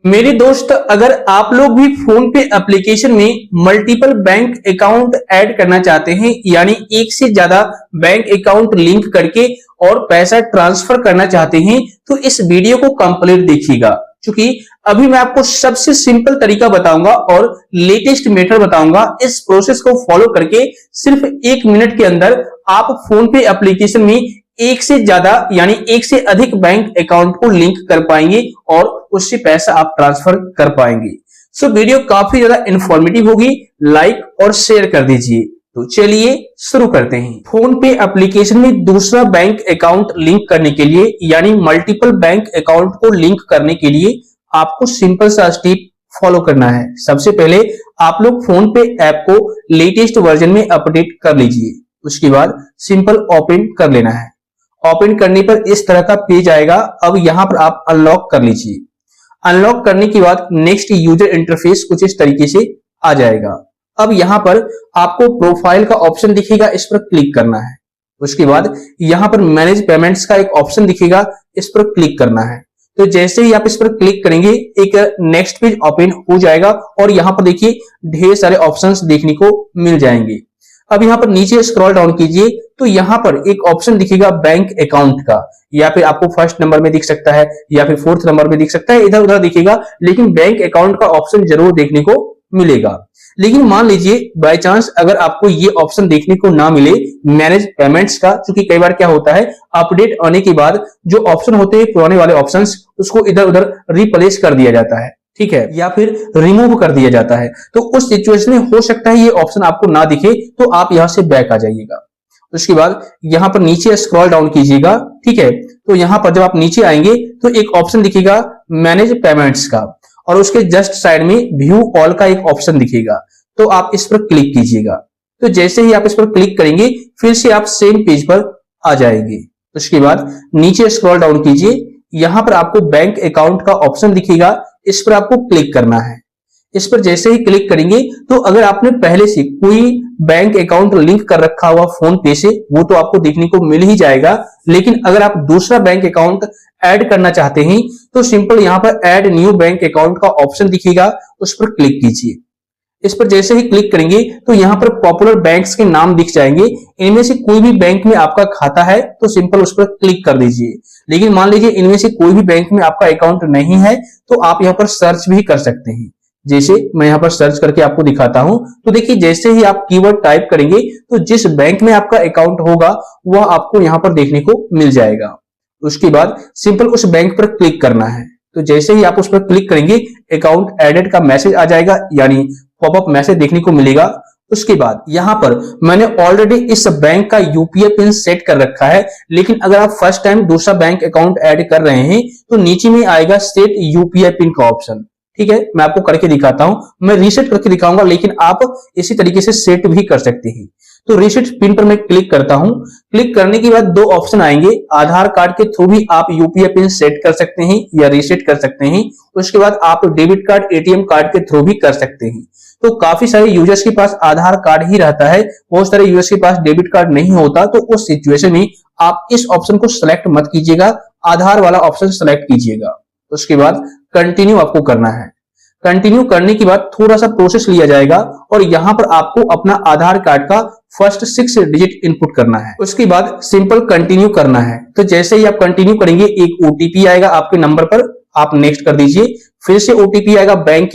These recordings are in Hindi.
मेरे दोस्त, अगर आप लोग भी फोन पे एप्लीकेशन में मल्टीपल बैंक अकाउंट ऐड करना चाहते हैं, यानी एक से ज्यादा बैंक अकाउंट लिंक करके और पैसा ट्रांसफर करना चाहते हैं, तो इस वीडियो को कंप्लीट देखिएगा। क्योंकि अभी मैं आपको सबसे सिंपल तरीका बताऊंगा और लेटेस्ट मेथड बताऊंगा। इस प्रोसेस को फॉलो करके सिर्फ 1 मिनट के अंदर आप फोन पे एप्लीकेशन में एक से ज्यादा यानी एक से अधिक बैंक अकाउंट को लिंक कर पाएंगे और उससे पैसा आप ट्रांसफर कर पाएंगे। सो वीडियो काफी ज्यादा इंफॉर्मेटिव होगी, लाइक और शेयर कर दीजिए। तो चलिए शुरू करते हैं। फोन पे एप्लीकेशन में दूसरा बैंक अकाउंट लिंक करने के लिए यानी मल्टीपल बैंक अकाउंट को लिंक करने के लिए आपको सिंपल सा स्टेप फॉलो करना है। सबसे पहले आप लोग फोन पे ऐप को लेटेस्ट वर्जन में अपडेट कर लीजिए। उसके बाद सिंपल ओपन कर लेना है। ओपन करने पर इस तरह का पेज आएगा। अब यहां पर आप अनलॉक कर लीजिए। अनलॉक करने के बाद नेक्स्ट यूजर इंटरफेस कुछ इस तरीके से आ जाएगा। अब यहां पर आपको प्रोफाइल का ऑप्शन दिखेगा, इस पर क्लिक करना है। उसके बाद यहां पर मैनेज पेमेंट्स का एक ऑप्शन दिखेगा, इस पर क्लिक करना है। तो जैसे ही आप इस पर क्लिक करेंगे एक नेक्स्ट पेज ओपन हो जाएगा और यहां पर देखिए ढेर सारे ऑप्शंस देखने को मिल जाएंगे। अब यहां पर नीचे स्क्रॉल डाउन कीजिए तो यहां पर एक ऑप्शन दिखेगा बैंक अकाउंट का, या फिर आपको फर्स्ट नंबर में दिख सकता है या फिर फोर्थ नंबर में दिख सकता है, इधर उधर दिखेगा, लेकिन बैंक अकाउंट का ऑप्शन जरूर देखने को मिलेगा। लेकिन मान लीजिए बाय चांस अगर आपको ये ऑप्शन देखने को ना मिले मैनेज पेमेंट्स का, क्योंकि कई बार क्या होता है अपडेट आने के बाद जो ऑप्शन होते हैं पुराने वाले ऑप्शंस उसको इधर उधर रिप्लेस कर दिया जाता है, ठीक है, या फिर रिमूव कर दिया जाता है। तो उस सिचुएशन में हो सकता है ये ऑप्शन आपको ना दिखे, तो आप यहां से बैक आ जाइएगा। उसके बाद यहां पर नीचे स्क्रॉल डाउन कीजिएगा, ठीक है। तो यहां पर जब आप नीचे आएंगे तो एक ऑप्शन दिखेगा मैनेज पेमेंट्स का और उसके जस्ट साइड में व्यू ऑल का एक ऑप्शन दिखेगा, तो आप इस पर क्लिक कीजिएगा। तो जैसे ही आप इस पर क्लिक करेंगे फिर से आप सेम पेज पर आ जाएंगे। उसके बाद नीचे स्क्रॉल डाउन कीजिए, यहां पर आपको बैंक अकाउंट का ऑप्शन दिखेगा, इस पर आपको क्लिक करना है। इस पर जैसे ही क्लिक करेंगे तो अगर आपने पहले से कोई बैंक अकाउंट लिंक कर रखा हुआ फोन पे से वो तो आपको देखने को मिल ही जाएगा, लेकिन अगर आप दूसरा बैंक अकाउंट ऐड करना चाहते हैं तो सिंपल यहां पर ऐड न्यू बैंक अकाउंट का ऑप्शन दिखेगा, उस पर क्लिक कीजिए। इस पर जैसे ही क्लिक करेंगे तो यहां पर पॉपुलर बैंक्स के नाम दिख जाएंगे। इनमें से कोई भी बैंक में आपका खाता है तो सिंपल उस पर क्लिक कर दीजिए। लेकिन मान लीजिए इनमें से कोई भी बैंक में आपका अकाउंट नहीं है तो आप यहां पर सर्च भी कर सकते हैं। जैसे मैं यहां पर सर्च करके आपको दिखाता हूं, तो देखिए जैसे ही आप कीवर्ड टाइप करेंगे तो जिस बैंक में आपका अकाउंट होगा वह आपको यहां पर देखने को मिल जाएगा। उसके बाद सिंपल उस बैंक पर क्लिक करना है। तो जैसे ही आप उस पर क्लिक करेंगे अकाउंट एडेड का मैसेज आ जाएगा, यानी पॉपअप मैसेज देखने को मिलेगा। उसके बाद यहां पर मैंने ऑलरेडी इस बैंक का यूपीआई पिन सेट कर रखा है, लेकिन अगर आप फर्स्ट टाइम दूसरा बैंक अकाउंट ऐड कर रहे हैं तो नीचे में आएगा सेट यूपीआई पिन का ऑप्शन, ठीक है। मैं आपको करके दिखाता हूं, मैं रीसेट करके दिखाऊंगा, लेकिन आप इसी तरीके से सेट भी कर सकते हैं। तो रीसेट पिन पर मैं क्लिक करता हूं। क्लिक करने के बाद दो ऑप्शन आएंगे, आधार कार्ड के थ्रू भी आप यूपीआई पिन सेट कर सकते हैं या रीसेट कर सकते हैं। उसके बाद आप डेबिट कार्ड, एटीएम कार्ड के थ्रू भी कर सकते हैं। तो काफी सारे यूजर्स के पास आधार कार्ड ही रहता है, बहुत सारे यूजर्स के पास डेबिट कार्ड नहीं होता, तो उस सिचुएशन में आप इस ऑप्शन को सिलेक्ट मत कीजिएगा, आधार वाला ऑप्शन सिलेक्ट कीजिएगा। उसके बाद कंटिन्यू आपको करना है। कंटिन्यू करने के बाद थोड़ा सा प्रोसेस लिया जाएगा और यहां पर आपको अपना आधार कार्ड का फर्स्ट 6 डिजिट इनपुट करना है। उसके बाद सिंपल कंटिन्यू करना है। तो जैसे ही आप कंटिन्यू करेंगे एक ओटीपी आएगा आपके नंबर पर, आप नेक्स्ट कर दीजिए। फिर से ओटीपी आएगा बैंक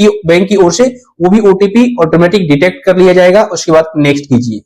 की ओर से, वो भी ओटीपी ऑटोमेटिक डिटेक्ट कर लिया जाएगा। उसके बाद नेक्स्ट कीजिए।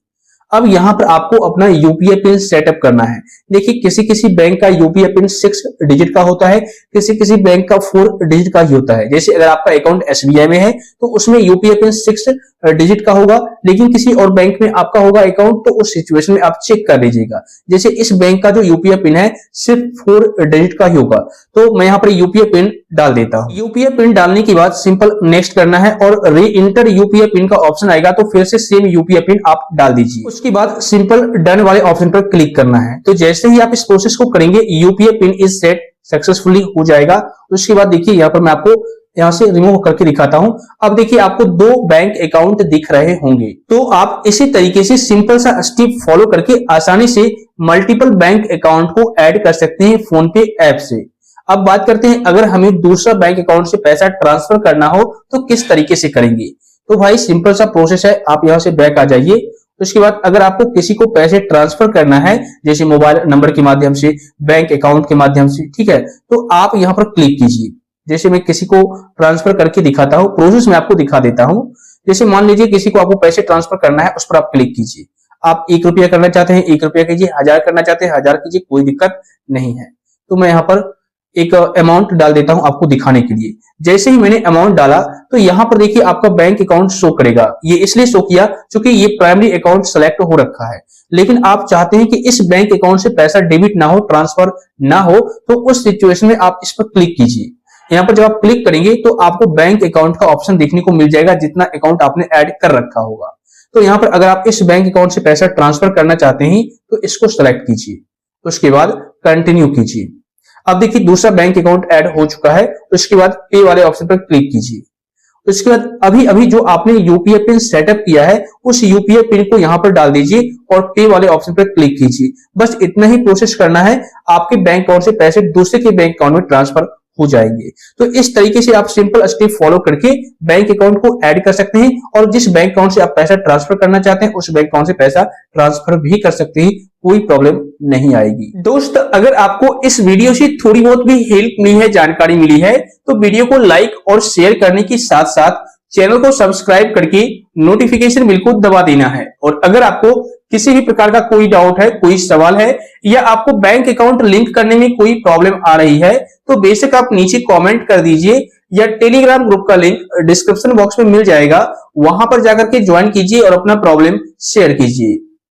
अब यहां पर आपको अपना यूपीआई पिन सेटअप करना है। देखिए किसी किसी बैंक का यूपीआई पिन 6 डिजिट का होता है, किसी किसी बैंक का 4 डिजिट का ही होता है। जैसे अगर आपका अकाउंट एसबीआई में है तो उसमें यूपीआई पिन 6 डिजिट का होगा, लेकिन किसी और बैंक में आपका होगा अकाउंट तो उस सिचुएशन में आप चेक कर लीजिएगा। जैसे इस बैंक का जो यूपीआई पिन है सिर्फ 4 डिजिट का ही होगा, तो मैं यहाँ पर यूपीआई पिन डाल देता हूँ। यूपीआई पिन डालने के बाद सिंपल नेक्स्ट करना है और री इंटर यूपीआई पिन का ऑप्शन आएगा, तो फिर से सेम यूपीआई पिन आप डाल दीजिए। उसके बाद सिंपल डन वाले ऑप्शन पर क्लिक करना है। तो जैसे ही आप इस प्रोसेस को करेंगे UPI pin is set successfully हो जाएगा। उसके बाद देखिए यहाँ पर मैं आपको यहां से रिमूव करके दिखाता हूं। अब देखिए आपको 2 बैंक अकाउंट दिख रहे होंगे, तो आप इसी तरीके से सिंपल सा स्टेप फॉलो करके आसानी से मल्टीपल बैंक अकाउंट को ऐड कर सकते हैं फोन पे ऐप से। अब बात करते हैं अगर हमें दूसरा बैंक अकाउंट से पैसा ट्रांसफर करना हो तो किस तरीके से करेंगे। तो भाई सिंपल सा प्रोसेस है, आप यहां से बैक आ जाइए। उसके बाद अगर आपको किसी को पैसे ट्रांसफर करना है जैसे मोबाइल नंबर के माध्यम से, बैंक अकाउंट के माध्यम से, ठीक है, तो आप यहां पर क्लिक कीजिए। जैसे मैं किसी को ट्रांसफर करके दिखाता हूं, प्रोसेस में आपको दिखा देता हूं। जैसे मान लीजिए किसी को आपको पैसे ट्रांसफर करना है, उस पर आप क्लिक कीजिए। आप 1 रुपया करना चाहते हैं 1 रुपया कीजिए, 1000 करना चाहते हैं 1000 कीजिए, कोई दिक्कत नहीं है। तो मैं यहाँ पर एक अमाउंट डाल देता हूं आपको दिखाने के लिए। जैसे ही मैंने अमाउंट डाला तो यहां पर देखिए आपका बैंक अकाउंट शो करेगा। ये इसलिए शो किया क्योंकि ये प्राइमरी अकाउंट सेलेक्ट हो रखा है, लेकिन आप चाहते हैं कि इस बैंक अकाउंट से पैसा डेबिट ना हो, ट्रांसफर ना हो, तो उस सिचुएशन में आप इस पर क्लिक कीजिए। यहाँ पर जब आप क्लिक करेंगे तो आपको बैंक अकाउंट का ऑप्शन देखने को मिल जाएगा जितना अकाउंट आपने ऐड कर रखा होगा। तो यहाँ पर अगर आप इस बैंक अकाउंट से पैसा ट्रांसफर करना चाहते हैं तो इसको सेलेक्ट कीजिए, उसके बाद कंटिन्यू कीजिए। अब देखिए दूसरा बैंक अकाउंट ऐड हो चुका है, उसके बाद पे वाले ऑप्शन पर क्लिक कीजिए। उसके बाद अभी अभी जो आपने यूपीआई पिन सेटअप किया है उस यूपीआई पिन को यहां पर डाल दीजिए और पे वाले ऑप्शन पर क्लिक कीजिए। बस इतना ही प्रोसेस करना है, आपके बैंक अकाउंट से पैसे दूसरे के बैंक अकाउंट में ट्रांसफर हो जाएंगे। तो इस तरीके से आप सिंपल स्टेप फॉलो करके बैंक अकाउंट को ऐड कर सकते हैं और जिस बैंक अकाउंट से आप पैसा ट्रांसफर करना चाहते हैं उस बैंक अकाउंट से पैसा ट्रांसफर भी कर सकते हैं, कोई प्रॉब्लम नहीं आएगी। दोस्त अगर आपको इस वीडियो से थोड़ी बहुत भी हेल्प मिली है, जानकारी मिली है, तो वीडियो को लाइक और शेयर करने के साथ साथ चैनल को सब्सक्राइब करके नोटिफिकेशन बिल को दबा देना है। और अगर आपको किसी भी प्रकार का कोई डाउट है, कोई सवाल है, या आपको बैंक अकाउंट लिंक करने में कोई प्रॉब्लम आ रही है, तो बेशक आप नीचे कमेंट कर दीजिए या टेलीग्राम ग्रुप का लिंक डिस्क्रिप्शन बॉक्स में मिल जाएगा, वहां पर जाकर के ज्वाइन कीजिए और अपना प्रॉब्लम शेयर कीजिए।